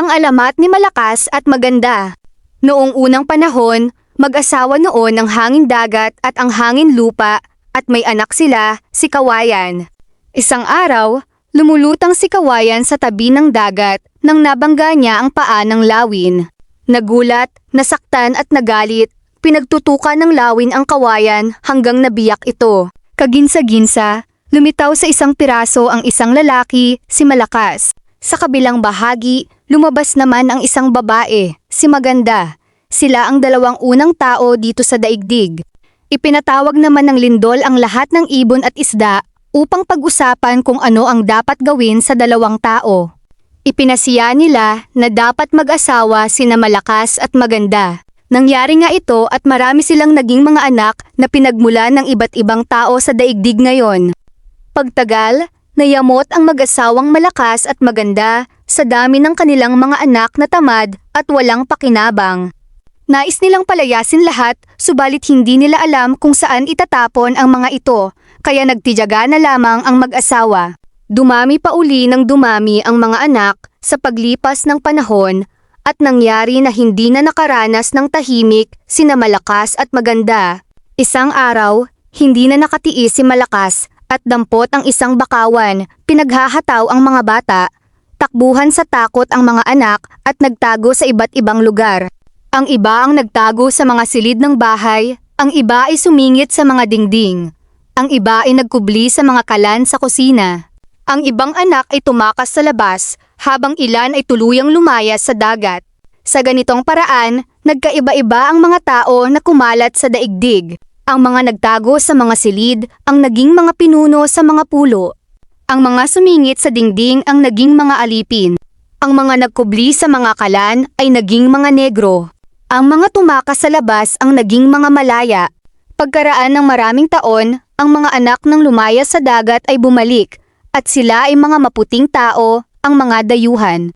Ang alamat ni Malakas at Maganda. Noong unang panahon, mag-asawa noon ang hangin dagat at ang hangin lupa at may anak sila, si Kawayan. Isang araw, lumulutang si Kawayan sa tabi ng dagat nang nabangga niya ang paa ng lawin. Nagulat, nasaktan at nagalit, pinagtutukan ng lawin ang Kawayan hanggang nabiyak ito. Kaginsa-ginsa, lumitaw sa isang piraso ang isang lalaki, si Malakas. Sa kabilang bahagi, lumabas naman ang isang babae, si Maganda. Sila ang dalawang unang tao dito sa daigdig. Ipinatawag naman ng lindol ang lahat ng ibon at isda upang pag-usapan kung ano ang dapat gawin sa dalawang tao. Ipinasiya nila na dapat mag-asawa sina Malakas at Maganda. Nangyari nga ito at marami silang naging mga anak na pinagmulan ng iba't ibang tao sa daigdig ngayon. Pagtagal, nayamot ang mag-asawang Malakas at Maganda sa dami ng kanilang mga anak na tamad at walang pakinabang. Nais nilang palayasin lahat, subalit hindi nila alam kung saan itatapon ang mga ito, kaya nagtiyaga na lamang ang mag-asawa. Dumami pa uli ng dumami ang mga anak sa paglipas ng panahon at nangyari na hindi na nakaranas ng tahimik sina Malakas at Maganda. Isang araw, hindi na nakatiis si Malakas at dampot ang isang bakawan, pinaghahataw ang mga bata, takbuhan sa takot ang mga anak at nagtago sa iba't ibang lugar. Ang iba ang nagtago sa mga silid ng bahay, ang iba ay sumingit sa mga dingding, ang iba ay nagkubli sa mga kalan sa kusina. Ang ibang anak ay tumakas sa labas, habang ilan ay tuluyang lumayas sa dagat. Sa ganitong paraan, nagkaiba-iba ang mga tao na kumalat sa daigdig. Ang mga nagtago sa mga silid ang naging mga pinuno sa mga pulo. Ang mga sumingit sa dingding ang naging mga alipin. Ang mga nagkubli sa mga kalan ay naging mga negro. Ang mga tumakas sa labas ang naging mga malaya. Pagkaraan ng maraming taon, ang mga anak ng lumayas sa dagat ay bumalik, at sila ay mga maputing tao, ang mga dayuhan.